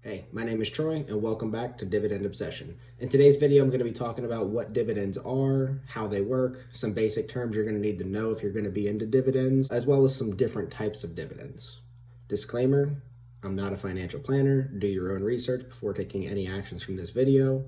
Hey, my name is Troy and welcome back to Dividend Obsession. In today's video, I'm going to be talking about what dividends are, how they work, some basic terms you're going to need to know if you're going to be into dividends, as well as some different types of dividends. Disclaimer, I'm not a financial planner. Do your own research before taking any actions from this video.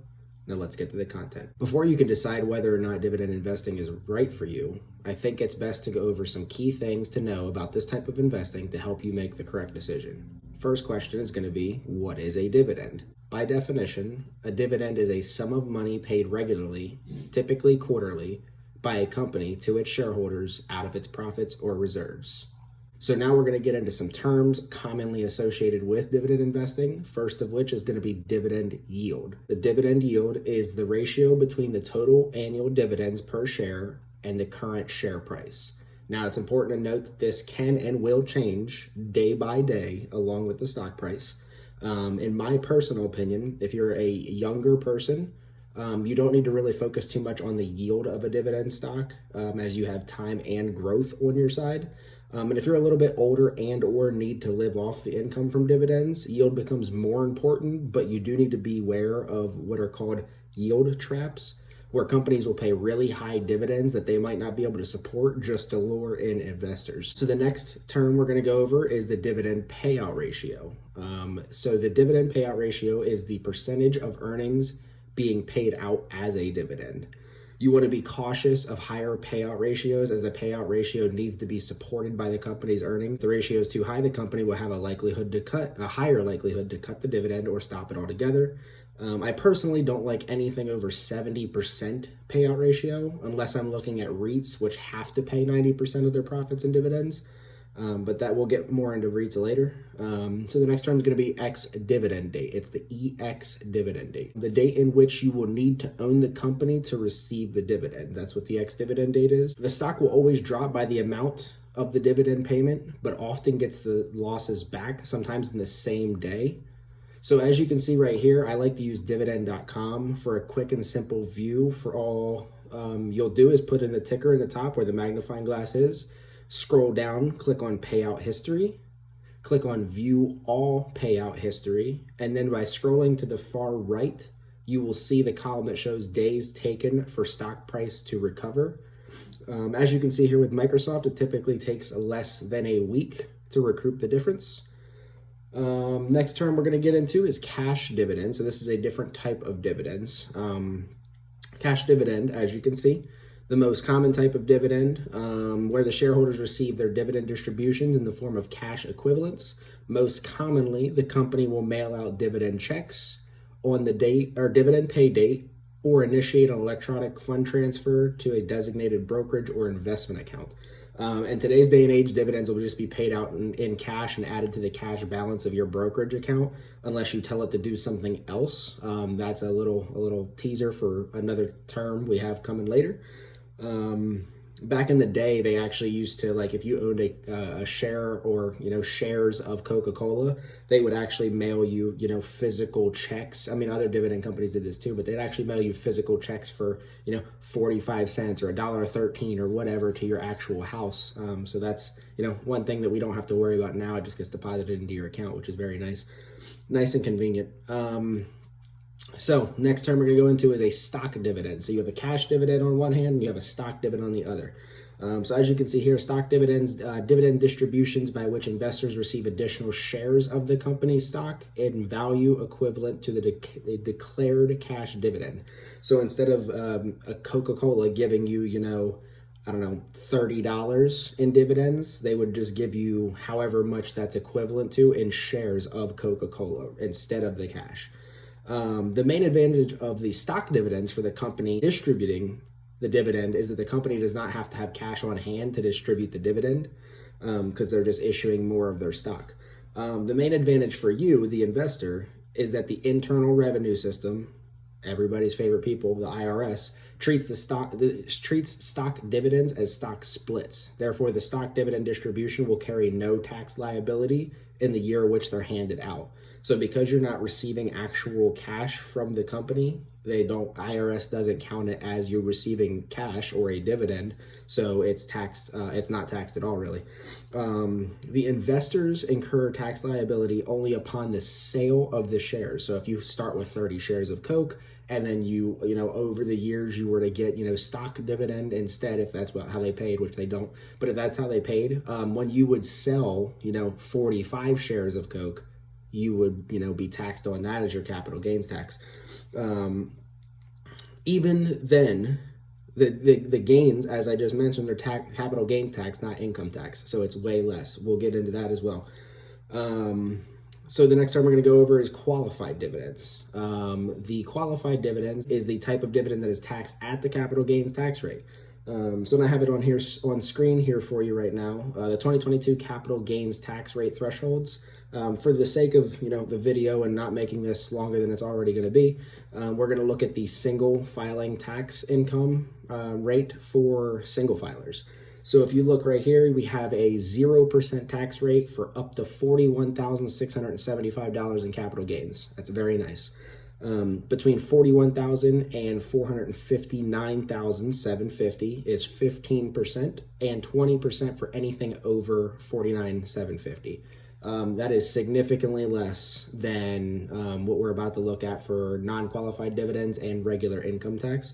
Now let's get to the content. Before you can decide whether or not dividend investing is right for you, I think it's best to go over some key things to know about this type of investing to help you make the correct decision. First question is going to be, what is a dividend? By definition, a dividend is a sum of money paid regularly, typically quarterly, by a company to its shareholders out of its profits or reserves. So now we're going to get into some terms commonly associated with dividend investing, first of which is going to be dividend yield. The dividend yield is the ratio between the total annual dividends per share and the current share price. Now, it's important to note that this can and will change day by day along with the stock price. In my personal opinion, if you're a younger person, you don't need to really focus too much on the yield of a dividend stock as you have time and growth on your side. And if you're a little bit older and or need to live off the income from dividends, yield becomes more important, but you do need to be aware of what are called yield traps, where companies will pay really high dividends that they might not be able to support just to lure in investors. So the next term we're going to go over is the dividend payout ratio. So the dividend payout ratio is the percentage of earnings being paid out as a dividend. You want to be cautious of higher payout ratios as the payout ratio needs to be supported by the company's earnings. If the ratio is too high, the company will have a higher likelihood to cut the dividend or stop it altogether. I personally don't like anything over 70% payout ratio unless I'm looking at REITs, which have to pay 90% of their profits in dividends. But that we'll get more into REITs later. So the next term is going to be Ex-Dividend date. It's the Ex-Dividend date, the date in which you will need to own the company to receive the dividend. That's what the Ex-Dividend date is. The stock will always drop by the amount of the dividend payment, but often gets the losses back, sometimes in the same day. So as you can see right here, I like to use dividend.com for a quick and simple view for all you'll do is put in the ticker in the top where the magnifying glass is. Scroll down, click on payout history, click on view all payout history, and then by scrolling to the far right, you will see the column that shows days taken for stock price to recover. As you can see here with Microsoft, it typically takes less than a week to recoup the difference. Next term we're going to get into is cash dividend. So this is a different type of dividends. Cash dividend, as you can see, the most common type of dividend, where the shareholders receive their dividend distributions in the form of cash equivalents. Most commonly, the company will mail out dividend checks on the date or dividend pay date, or initiate an electronic fund transfer to a designated brokerage or investment account. In today's day and age, dividends will just be paid out in cash and added to the cash balance of your brokerage account, unless you tell it to do something else. That's a little teaser for another term we have coming later. Back in the day, they actually used to, like, if you owned a share or, shares of Coca-Cola, they would actually mail you, physical checks. I mean, other dividend companies did this too, but they'd actually mail you physical checks for, 45 cents or $1.13 or whatever to your actual house. So that's, one thing that we don't have to worry about now. It just gets deposited into your account, which is very nice and convenient. So next term we're going to go into is a stock dividend. So you have a cash dividend on one hand, and you have a stock dividend on the other. So as you can see here, stock dividends, dividend distributions by which investors receive additional shares of the company's stock in value equivalent to the declared cash dividend. So instead of a Coca-Cola giving you, $30 in dividends, they would just give you however much that's equivalent to in shares of Coca-Cola instead of the cash. The main advantage of the stock dividends for the company distributing the dividend is that the company does not have to have cash on hand to distribute the dividend because they're just issuing more of their stock. The main advantage for you, the investor, is that the Internal Revenue System, everybody's favorite people, the IRS, treats stock dividends as stock splits. Therefore, the stock dividend distribution will carry no tax liability in the year in which they're handed out. So because you're not receiving actual cash from the company, IRS doesn't count it as you're receiving cash or a dividend. So it's taxed, it's not taxed at all, really. The investors incur tax liability only upon the sale of the shares. So if you start with 30 shares of Coke, and then over the years you were to get, stock dividend instead, if that's how they paid, which they don't, but if that's how they paid, when you would sell, 45 shares of Coke, you would, be taxed on that as your capital gains tax. Even then, the gains, as I just mentioned, they're capital gains tax, not income tax. So it's way less. We'll get into that as well. So the next term we're going to go over is qualified dividends. The qualified dividends is the type of dividend that is taxed at the capital gains tax rate. So I have it on screen here for you right now. The 2022 capital gains tax rate thresholds. For the sake of the video and not making this longer than it's already going to be, we're going to look at the single filing tax income rate for single filers. So if you look right here, we have a 0% tax rate for up to $41,675 in capital gains. That's very nice. Between $41,000 and $459,750 is 15%, and 20% for anything over $49,750. That is significantly less than what we're about to look at for non-qualified dividends and regular income tax.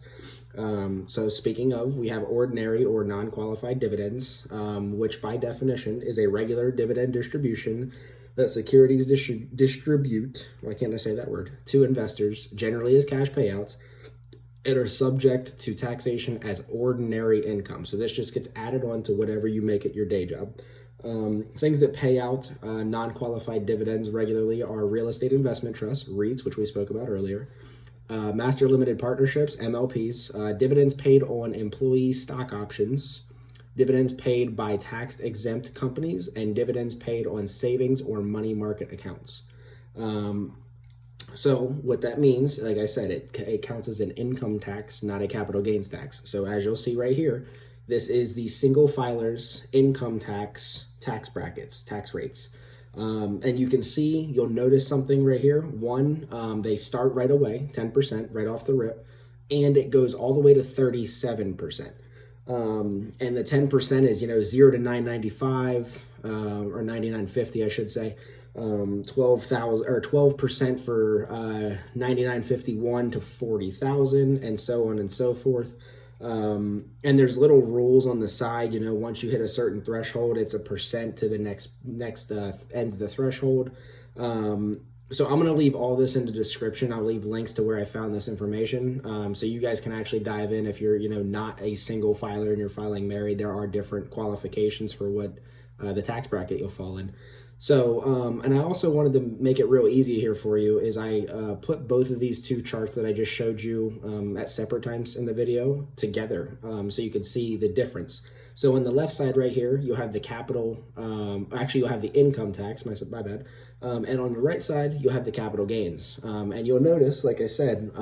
So speaking of, we have ordinary or non-qualified dividends, which by definition is a regular dividend distribution that securities distribute, why can't I say that word, to investors, generally as cash payouts, and are subject to taxation as ordinary income. So this just gets added on to whatever you make at your day job. Things that pay out non-qualified dividends regularly are real estate investment trusts, REITs, which we spoke about earlier, master limited partnerships, MLPs, dividends paid on employee stock options, dividends paid by tax-exempt companies, and dividends paid on savings or money market accounts. So what that means, like I said, it counts as an income tax, not a capital gains tax. So as you'll see right here, this is the single filers income tax brackets, tax rates. And you can see, you'll notice something right here. One, they start right away, 10% right off the rip, and it goes all the way to 37%. And the 10% is, 0 to 995, or 9950, I should say. 12% for 9951 to 40,000, and so on and so forth. And there's little rules on the side, once you hit a certain threshold, it's a percent to the next end of the threshold. So I'm going to leave all this in the description. I'll leave links to where I found this information. So you guys can actually dive in if you're, not a single filer and you're filing married. There are different qualifications for what the tax bracket you'll fall in. So, and I also wanted to make it real easy here for you is I put both of these two charts that I just showed you at separate times in the video together so you can see the difference. So on the left side right here, you'll have the capital, actually you'll have the income tax, my bad. And on the right side, you'll have the capital gains. And you'll notice, like I said,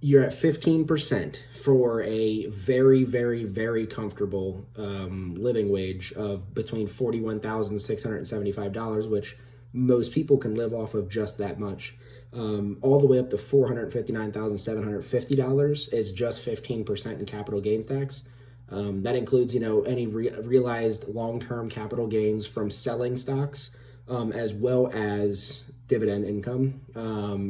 you're at 15% for a very, very, very comfortable living wage of between $41,675, which most people can live off of just that much. All the way up to $459,750 is just 15% in capital gains tax. That includes, any realized long-term capital gains from selling stocks, as well as dividend income.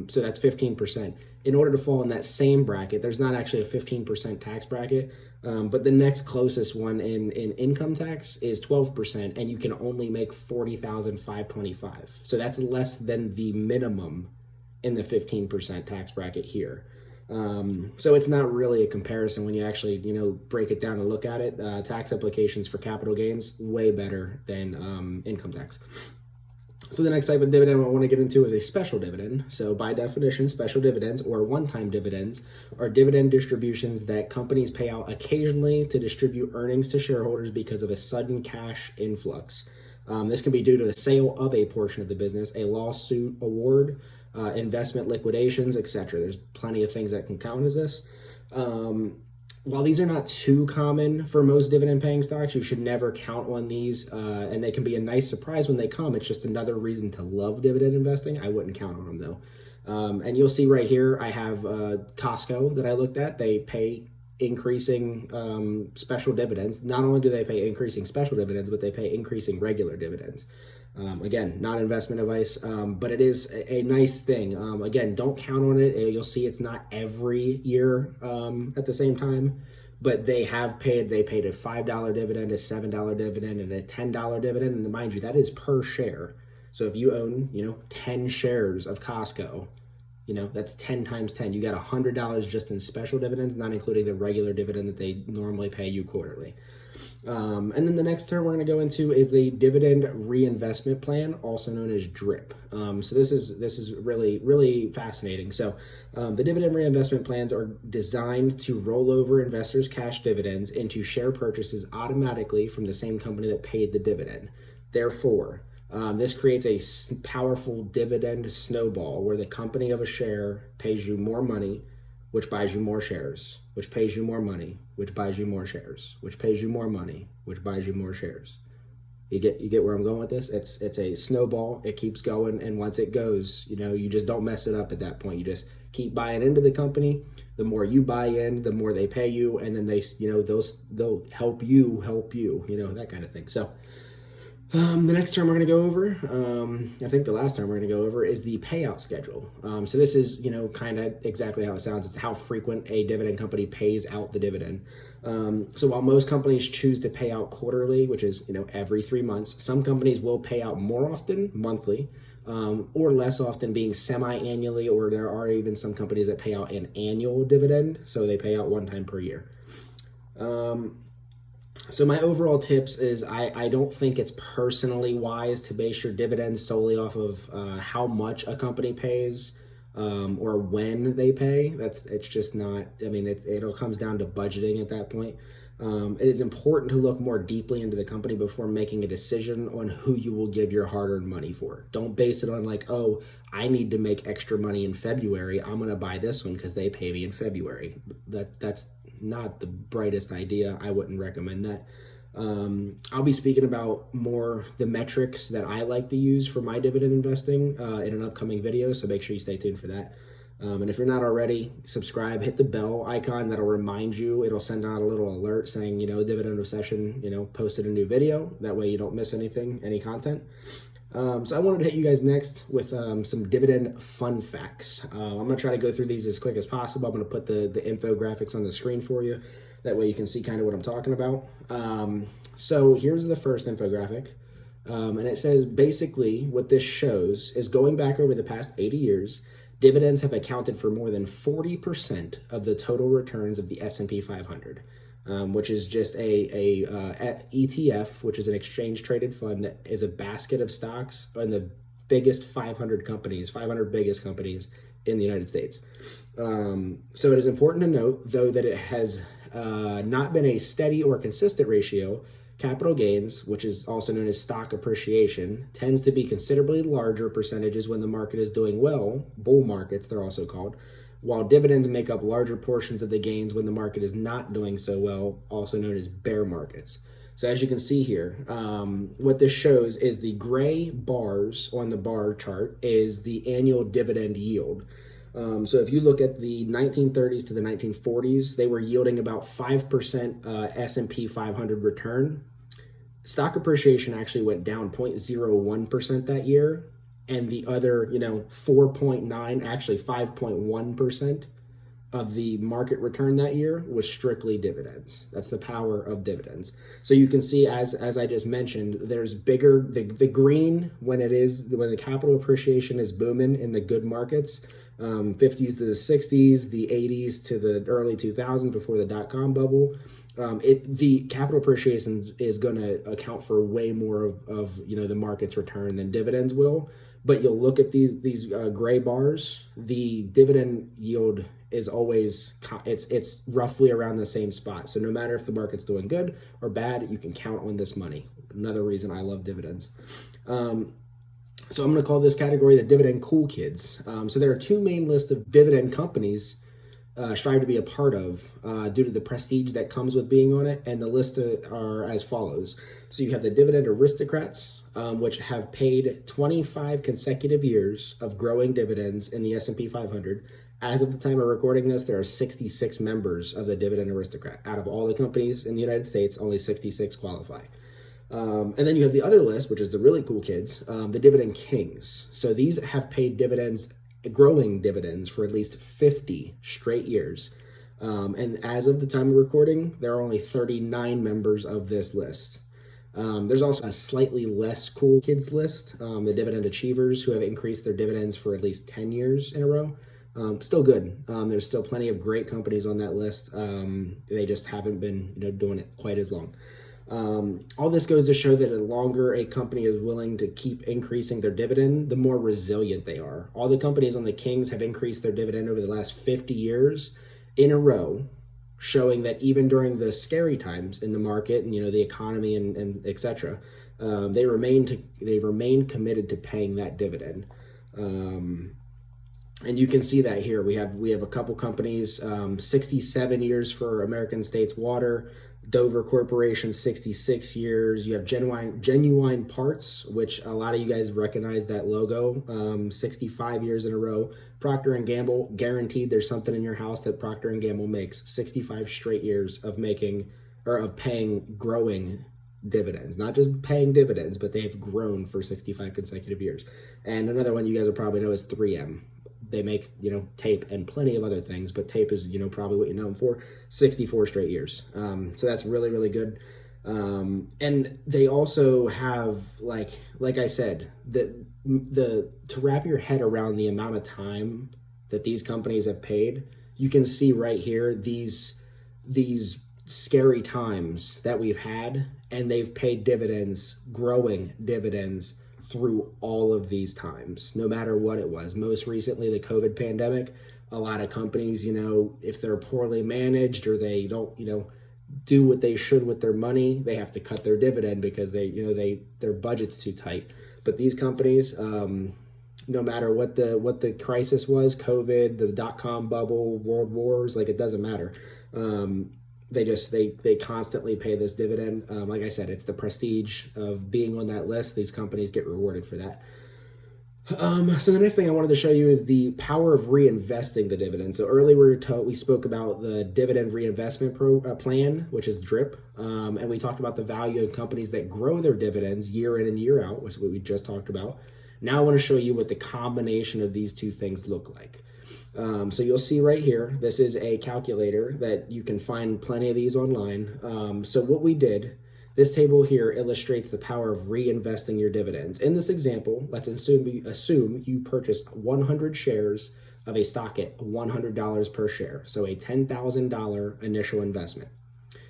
So that's 15%. In order to fall in that same bracket, there's not actually a 15% tax bracket, but the next closest one in income tax is 12%, and you can only make $40,525. So that's less than the minimum in the 15% tax bracket here. So it's not really a comparison when you actually, break it down and look at it. Tax implications for capital gains, way better than income tax. So the next type of dividend I want to get into is a special dividend. So by definition, special dividends or one-time dividends are dividend distributions that companies pay out occasionally to distribute earnings to shareholders because of a sudden cash influx. This can be due to the sale of a portion of the business, a lawsuit award, investment liquidations, etc. There's plenty of things that can count as this. while these are not too common for most dividend paying stocks, you should never count on these. And they can be a nice surprise when they come. It's just another reason to love dividend investing. I wouldn't count on them though. And you'll see right here, I have Costco that I looked at. They pay increasing special dividends. Not only do they pay increasing special dividends, but they pay increasing regular dividends. Again, not investment advice, but it is a nice thing. Again, don't count on it. You'll see it's not every year at the same time, but they paid a $5 dividend, a $7 dividend, and a $10 dividend. And mind you, that is per share. So if you own, 10 shares of Costco, that's 10 times 10. You got $100 just in special dividends, not including the regular dividend that they normally pay you quarterly. And then the next term we're going to go into is the Dividend Reinvestment Plan, also known as DRIP. So this is really, really fascinating. So the Dividend Reinvestment Plans are designed to roll over investors' cash dividends into share purchases automatically from the same company that paid the dividend. Therefore, this creates a powerful dividend snowball where the company of a share pays you more money, which buys you more shares, which pays you more money, which buys you more shares, which pays you more money, which buys you more shares. You get where I'm going with this? It's a snowball. It keeps going, and once it goes, you just don't mess it up at that point. You just keep buying into the company. The more you buy in, the more they pay you, and then they'll help you, that kind of thing. So the next term we're going to go over, I think the last term we're going to go over is the payout schedule. So this is, kind of exactly how it sounds. It's how frequent a dividend company pays out the dividend. So while most companies choose to pay out quarterly, which is, every 3 months, some companies will pay out more often, monthly, or less often, being semi-annually, or there are even some companies that pay out an annual dividend. So they pay out one time per year. So my overall tips is I don't think it's personally wise to base your dividends solely off of how much a company pays or when they pay. It's just not. I mean, it all comes down to budgeting at that point. It is important to look more deeply into the company before making a decision on who you will give your hard-earned money for. Don't base it on like, oh, I need to make extra money in February. I'm going to buy this one because they pay me in February. That's not the brightest idea. I wouldn't recommend that. I'll be speaking about more the metrics that I like to use for my dividend investing in an upcoming video, so make sure you stay tuned for that. And if you're not already, subscribe, hit the bell icon. That'll remind you. It'll send out a little alert saying, Dividend Obsession, posted a new video. That way you don't miss any content. So I wanted to hit you guys next with some dividend fun facts. I'm going to try to go through these as quick as possible. I'm going to put the infographics on the screen for you. That way you can see kind of what I'm talking about. So here's the first infographic. And it says basically what this shows is going back over the past 80 years, dividends have accounted for more than 40% of the total returns of the S&P 500. Which is just a ETF, which is an exchange traded fund that is a basket of stocks on the biggest 500 biggest companies in the United States. So it is important to note, though, that it has not been a steady or consistent ratio. Capital gains, which is also known as stock appreciation, tends to be considerably larger percentages when the market is doing well. Bull markets, they're also called. While dividends make up larger portions of the gains when the market is not doing so well, also known as bear markets. So as you can see here, what this shows is the gray bars on the bar chart is the annual dividend yield. So if you look at the 1930s to the 1940s, they were yielding about 5% S&P 500 return. Stock appreciation actually went down 0.01% that year. And the other, 4.9, actually 5.1% of the market return that year was strictly dividends. That's the power of dividends. So you can see, as I just mentioned, there's bigger, the green when the capital appreciation is booming in the good markets, 50s to the 60s, the 80s to the early 2000s before the dot-com bubble. The capital appreciation is going to account for way more of the market's return than dividends will. But you'll look at these gray bars, the dividend yield is always, it's roughly around the same spot. So no matter if the market's doing good or bad, you can count on this money. Another reason I love dividends. So I'm going to call this category the dividend cool kids. So there are two main lists of dividend companies strive to be a part of due to the prestige that comes with being on it. And the list are as follows. So you have the Dividend Aristocrats, which have paid 25 consecutive years of growing dividends in the S&P 500. As of the time of recording this, there are 66 members of the Dividend Aristocrat. Out of all the companies in the United States, only 66 qualify. And then you have the other list, which is the really cool kids, the Dividend Kings. So these have paid dividends, growing dividends, for at least 50 straight years. And as of the time of recording, there are only 39 members of this list. There's also a slightly less cool kids list, the Dividend Achievers, who have increased their dividends for at least 10 years in a row. Still good. There's still plenty of great companies on that list. They just haven't been, doing it quite as long. All this goes to show that the longer a company is willing to keep increasing their dividend, the more resilient they are. All the companies on the Kings have increased their dividend over the last 50 years in a row, showing that even during the scary times in the market and, the economy and et cetera, they remain committed to paying that dividend. And you can see that here. We have a couple companies, 67 years for American States Water, Dover Corporation, 66 years. You have Genuine Parts, which a lot of you guys recognize that logo, 65 years in a row. Procter & Gamble, guaranteed there's something in your house that Procter & Gamble makes. 65 straight years of paying growing dividends. Not just paying dividends, but they've grown for 65 consecutive years. And another one you guys will probably know is 3M. They make, tape and plenty of other things, but tape is, probably what you know them for. 64 straight years. So that's really, really good. And they also have, like I said, to wrap your head around the amount of time that these companies have paid, you can see right here these scary times that we've had, and they've paid dividends, growing dividends, through all of these times, no matter what it was. Most recently, the COVID pandemic, a lot of companies, if they're poorly managed or they don't, do what they should with their money, they have to cut their dividend because their budget's too tight. But these companies, no matter what the crisis was, COVID, the dot-com bubble, world wars, it doesn't matter. They constantly pay this dividend. Like I said, it's the prestige of being on that list. These companies get rewarded for that. So the next thing I wanted to show you is the power of reinvesting the dividend. So earlier we spoke about the dividend reinvestment plan, which is DRIP, and we talked about the value of companies that grow their dividends year in and year out, which is what we just talked about. Now I want to show you what the combination of these two things look like. So you'll see right here, this is a calculator that you can find plenty of these online. So what we did, this table here illustrates the power of reinvesting your dividends. In this example, let's assume you purchased 100 shares of a stock at $100 per share, so a $10,000 initial investment.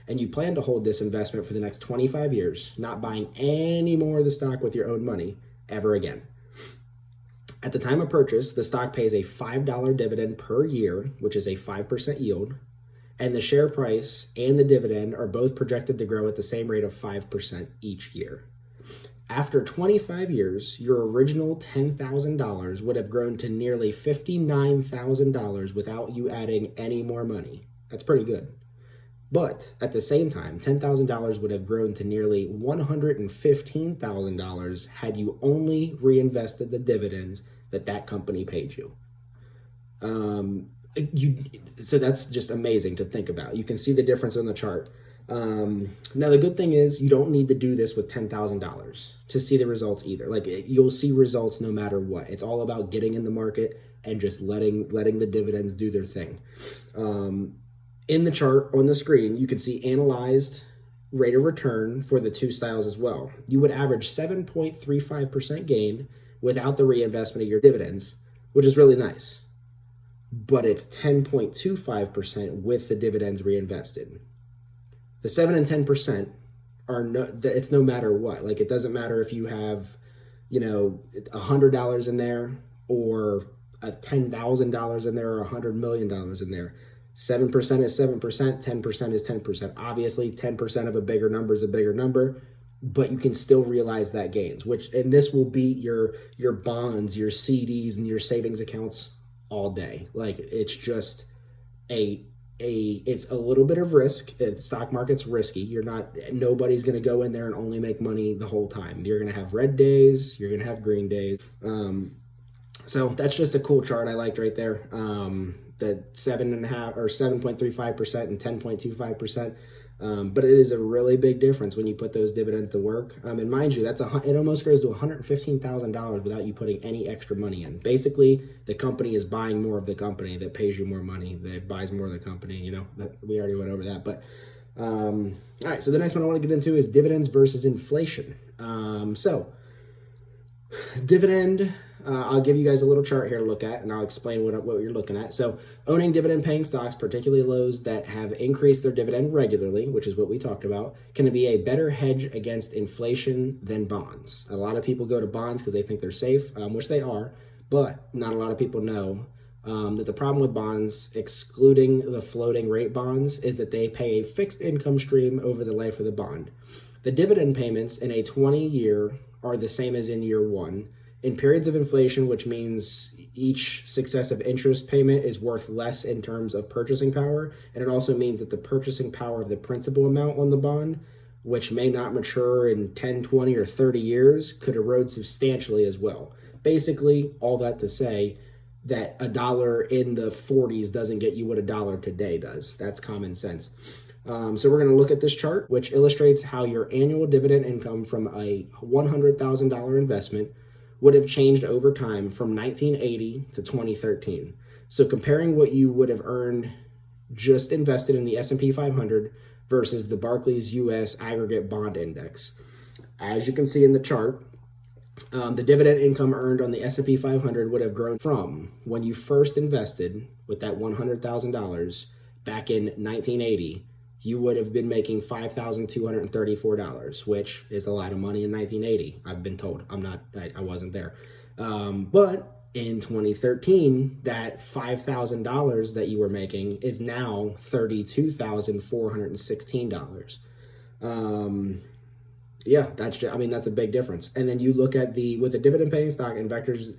And you plan to hold this investment for the next 25 years, not buying any more of the stock with your own money ever again. At the time of purchase, the stock pays a $5 dividend per year, which is a 5% yield, and the share price and the dividend are both projected to grow at the same rate of 5% each year. After 25 years, your original $10,000 would have grown to nearly $59,000 without you adding any more money. That's pretty good. But at the same time, $10,000 would have grown to nearly $115,000 had you only reinvested the dividends that company paid you. So that's just amazing to think about. You can see the difference on the chart. Now, the good thing is you don't need to do this with $10,000 to see the results either. You'll see results no matter what. It's all about getting in the market and just letting the dividends do their thing. In the chart on the screen, you can see analyzed rate of return for the two styles as well. You would average 7.35% gain without the reinvestment of your dividends, which is really nice. But it's 10.25% with the dividends reinvested. The 7 and 10% it's no matter what. It doesn't matter if you have, $100 in there or $10,000 in there or $100 million in there. 7% is 7%, 10% is 10%. Obviously, 10% of a bigger number is a bigger number, but you can still realize that gains, and this will beat your bonds, your CDs, and your savings accounts all day. It's just it's a little bit of risk. The stock market's risky. Nobody's going to go in there and only make money the whole time. You're going to have red days. You're going to have green days. So that's just a cool chart I liked right there. The 7.5 or 7.35% and 10.25%. But it is a really big difference when you put those dividends to work. And mind you, it almost goes to $115,000 without you putting any extra money in. Basically, the company is buying more of the company that pays you more money. That buys more of the company. We already went over that. But all right, so the next one I want to get into is dividends versus inflation. So dividend. I'll give you guys a little chart here to look at, and I'll explain what you're looking at. So owning dividend-paying stocks, particularly those that have increased their dividend regularly, which is what we talked about, can be a better hedge against inflation than bonds. A lot of people go to bonds because they think they're safe, which they are, but not a lot of people know that the problem with bonds, excluding the floating rate bonds, is that they pay a fixed income stream over the life of the bond. The dividend payments in a 20-year are the same as in year one. In periods of inflation, which means each successive interest payment is worth less in terms of purchasing power, and it also means that the purchasing power of the principal amount on the bond, which may not mature in 10, 20, or 30 years, could erode substantially as well. Basically, all that to say that $1 in the 40s doesn't get you what $1 today does. That's common sense. So we're going to look at this chart, which illustrates how your annual dividend income from a $100,000 investment would have changed over time from 1980 to 2013. So comparing what you would have earned just invested in the S&P 500 versus the Barclays US Aggregate Bond Index. As you can see in the chart, the dividend income earned on the S&P 500 would have grown from when you first invested with that $100,000 back in 1980. You would have been making $5,234, which is a lot of money in 1980. I've been told. I wasn't there. But in 2013, that $5,000 that you were making is now $32,416. Yeah, that's a big difference. And then you look at with a dividend paying stock, investors,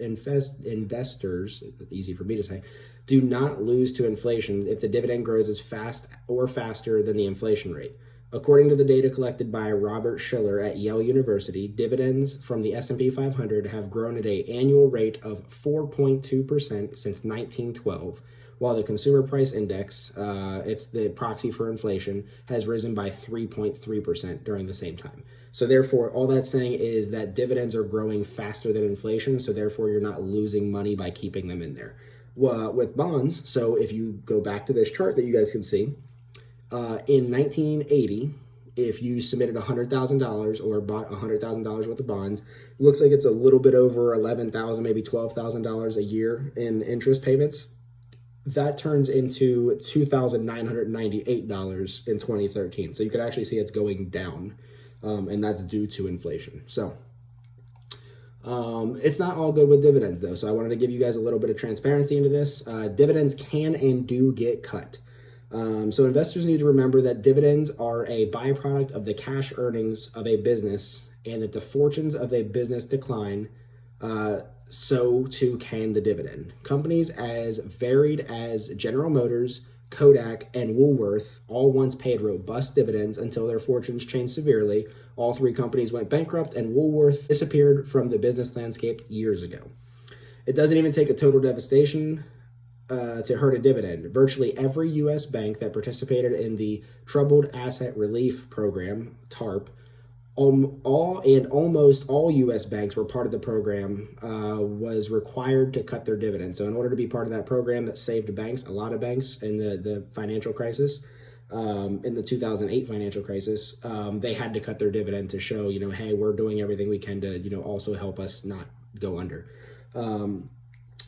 easy for me to say, do not lose to inflation if the dividend grows as fast or faster than the inflation rate. According to the data collected by Robert Schiller at Yale University, dividends from the S&P 500 have grown at an annual rate of 4.2% since 1912, while the Consumer Price Index, it's the proxy for inflation, has risen by 3.3% during the same time. So therefore, all that's saying is that dividends are growing faster than inflation, so therefore you're not losing money by keeping them in there. With bonds, so if you go back to this chart that you guys can see, in 1980, if you submitted $100,000 or bought $100,000 worth of bonds, it looks like it's a little bit over $11,000, maybe $12,000 a year in interest payments. That turns into $2,998 in 2013. So you could actually see it's going down, and that's due to inflation. So it's not all good with dividends, though. So I wanted to give you guys a little bit of transparency into this. Dividends can and do get cut. So investors need to remember that dividends are a byproduct of the cash earnings of a business, and that the fortunes of a business decline, so too can the dividend. Companies as varied as General Motors, Kodak, and Woolworth all once paid robust dividends until their fortunes changed severely. All three companies went bankrupt, and Woolworth disappeared from the business landscape years ago. It doesn't even take a total devastation to hurt a dividend. Virtually every U.S. bank that participated in the Troubled Asset Relief Program, TARP, almost all U.S. banks were part of the program, was required to cut their dividends. So in order to be part of that program that saved banks, a lot of banks in the financial crisis, in the 2008 financial crisis, they had to cut their dividend to show, hey, we're doing everything we can to, also help us not go under.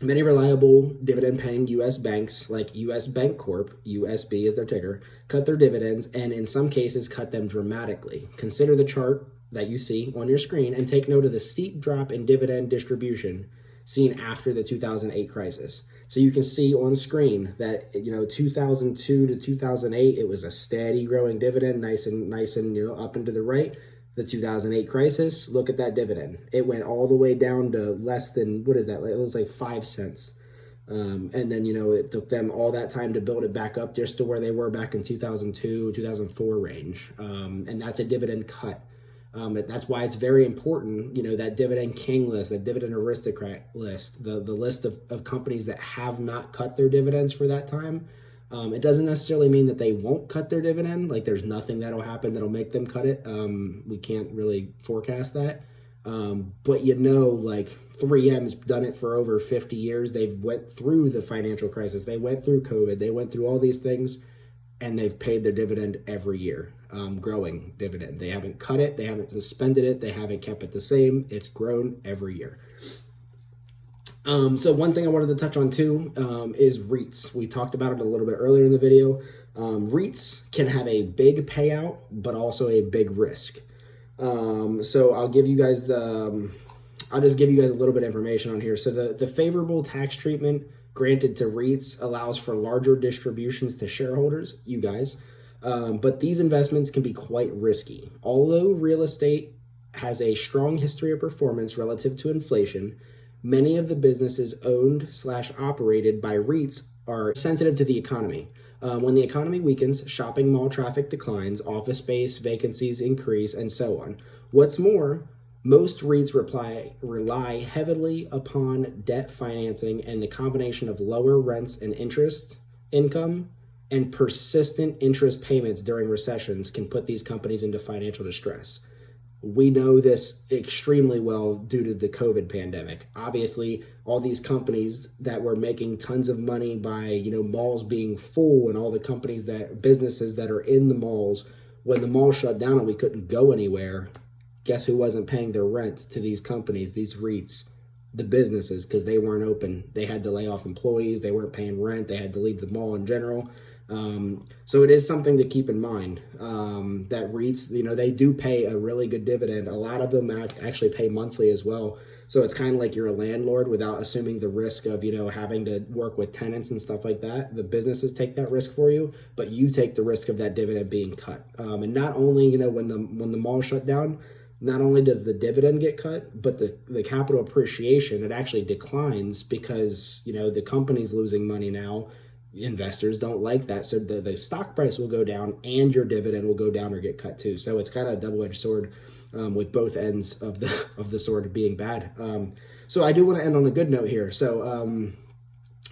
Many reliable dividend-paying U.S. banks, like U.S. Bank Corp, USB is their ticker, cut their dividends and in some cases cut them dramatically. Consider the chart that you see on your screen and take note of the steep drop in dividend distribution seen after the 2008 crisis. So you can see on screen that 2002 to 2008, it was a steady growing dividend, nice and up and to the right. The 2008 crisis, look at that dividend. It went all the way down to less than, what is that? It was like 5 cents. And then, it took them all that time to build it back up just to where they were back in 2002, 2004 range. And that's a dividend cut. That's why it's very important, that Dividend King list, that Dividend Aristocrat list, the list of companies that have not cut their dividends for that time. It doesn't necessarily mean that they won't cut their dividend. Like, there's nothing that'll happen that'll make them cut it. We can't really forecast that. But like 3M's done it for over 50 years. They've went through the financial crisis. They went through COVID. They went through all these things, and they've paid their dividend every year, growing dividend. They haven't cut it. They haven't suspended it. They haven't kept it the same. It's grown every year. So one thing I wanted to touch on too is REITs. We talked about it a little bit earlier in the video. REITs can have a big payout, but also a big risk. So I'll give you guys I'll just give you guys a little bit of information on here. So the favorable tax treatment granted to REITs allows for larger distributions to shareholders, you guys. But these investments can be quite risky. Although real estate has a strong history of performance relative to inflation, many of the businesses owned/operated by REITs are sensitive to the economy. When the economy weakens, shopping mall traffic declines, office space vacancies increase, and so on. What's more, most REITs rely heavily upon debt financing, and the combination of lower rents and interest income and persistent interest payments during recessions can put these companies into financial distress. We know this extremely well due to the COVID pandemic. Obviously, all these companies that were making tons of money by, malls being full, and all the businesses that are in the malls, when the mall shut down and we couldn't go anywhere, guess who wasn't paying their rent to these companies, these REITs? The businesses, because they weren't open. They had to lay off employees. They weren't paying rent. They had to leave the mall in general. So it is something to keep in mind, that REITs, they do pay a really good dividend. A lot of them actually pay monthly as well. So it's kind of like you're a landlord without assuming the risk of, having to work with tenants and stuff like that. The businesses take that risk for you, but you take the risk of that dividend being cut. And not only, when the mall shut down, not only does the dividend get cut, but the capital appreciation, it actually declines because, the company's losing money now. Investors don't like that. So the stock price will go down and your dividend will go down or get cut too. So it's kind of a double-edged sword, with both ends of the sword being bad. So I do want to end on a good note here. So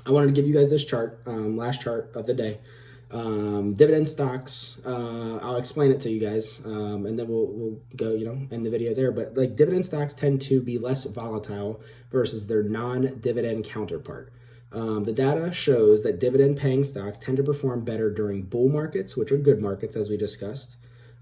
I wanted to give you guys this chart, last chart of the day. Dividend stocks, I'll explain it to you guys, and then we'll go, end the video there. But like, dividend stocks tend to be less volatile versus their non-dividend counterpart. The data shows that dividend paying stocks tend to perform better during bull markets, which are good markets, as we discussed,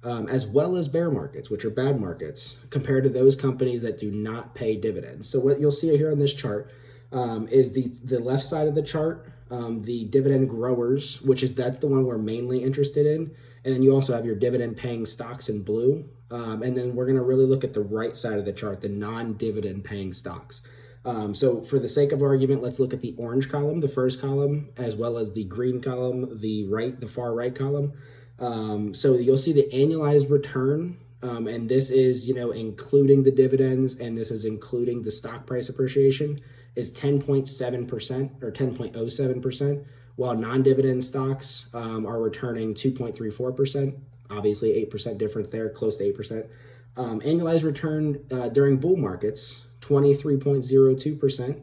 as well as bear markets, which are bad markets, compared to those companies that do not pay dividends. So what you'll see here on this chart is the left side of the chart, the dividend growers, that's the one we're mainly interested in. And then you also have your dividend paying stocks in blue. And then we're going to really look at the right side of the chart, the non-dividend paying stocks. So for the sake of argument, let's look at the orange column, the first column, as well as the green column, the far right column. So you'll see the annualized return, and this is, including the dividends, and this is including the stock price appreciation, is 10.7% or 10.07%, while non-dividend stocks are returning 2.34%, obviously 8% difference there, close to 8%. Annualized return during bull markets, 23.02%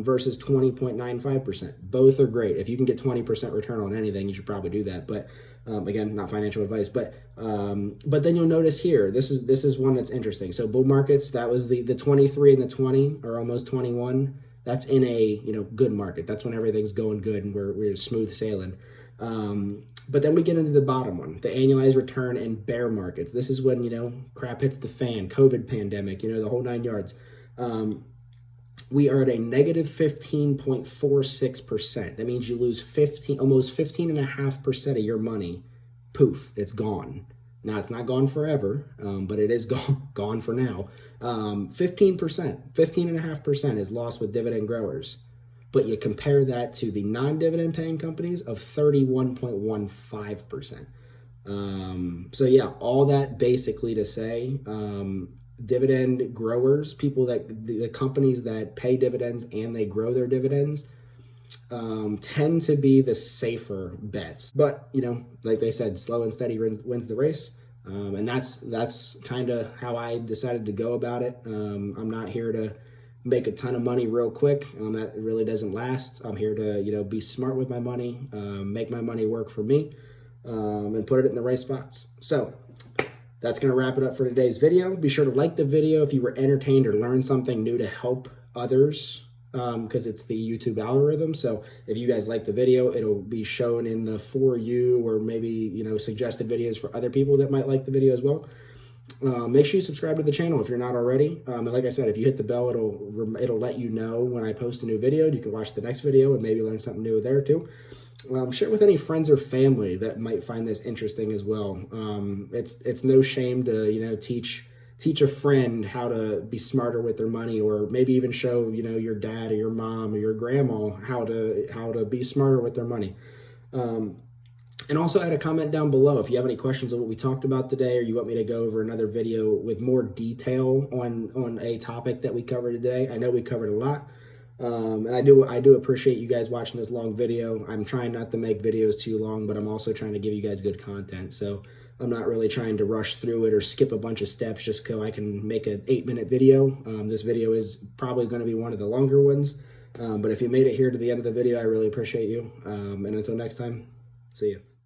versus 20.95%. Both are great. If you can get 20% return on anything, you should probably do that. But again, not financial advice. But then you'll notice here, this is one that's interesting. So bull markets, that was the 23 and the 20, or almost 21. That's in a good market. That's when everything's going good and we're smooth sailing. But then we get into the bottom one, the annualized return in bear markets. This is when, crap hits the fan, COVID pandemic, the whole 9 yards. We are at a negative 15.46%. That means you lose almost 15.5% of your money. Poof, it's gone. Now, it's not gone forever, but it is gone for now. 15.5% is lost with dividend growers. But you compare that to the non-dividend paying companies of 31.15%. So yeah, all that basically to say, dividend growers, the companies that pay dividends and they grow their dividends, tend to be the safer bets. But, you know, like they said, slow and steady wins the race. And that's kind of how I decided to go about it. I'm not here to make a ton of money real quick. That really doesn't last. I'm here to, you know, be smart with my money, make my money work for me, and put it in the right spots. So that's going to wrap it up for today's video. Be sure to like the video if you were entertained or learned something new to help others, because it's the YouTube algorithm. So if you guys like the video, it'll be shown in the For You, or maybe, you know, suggested videos for other people that might like the video as well. Make sure you subscribe to the channel if you're not already. And like I said, if you hit the bell, it'll let you know when I post a new video. You can watch the next video and maybe learn something new there too. Share with any friends or family that might find this interesting as well. It's no shame to, you know, teach a friend how to be smarter with their money, or maybe even show, you know, your dad or your mom or your grandma how to be smarter with their money. And also add a comment down below if you have any questions on what we talked about today, or you want me to go over another video with more detail on a topic that we covered today. I know we covered a lot. And I do appreciate you guys watching this long video. I'm trying not to make videos too long, but I'm also trying to give you guys good content. So I'm not really trying to rush through it or skip a bunch of steps just so I can make an 8-minute video. This video is probably going to be one of the longer ones. But if you made it here to the end of the video, I really appreciate you. And until next time, see you.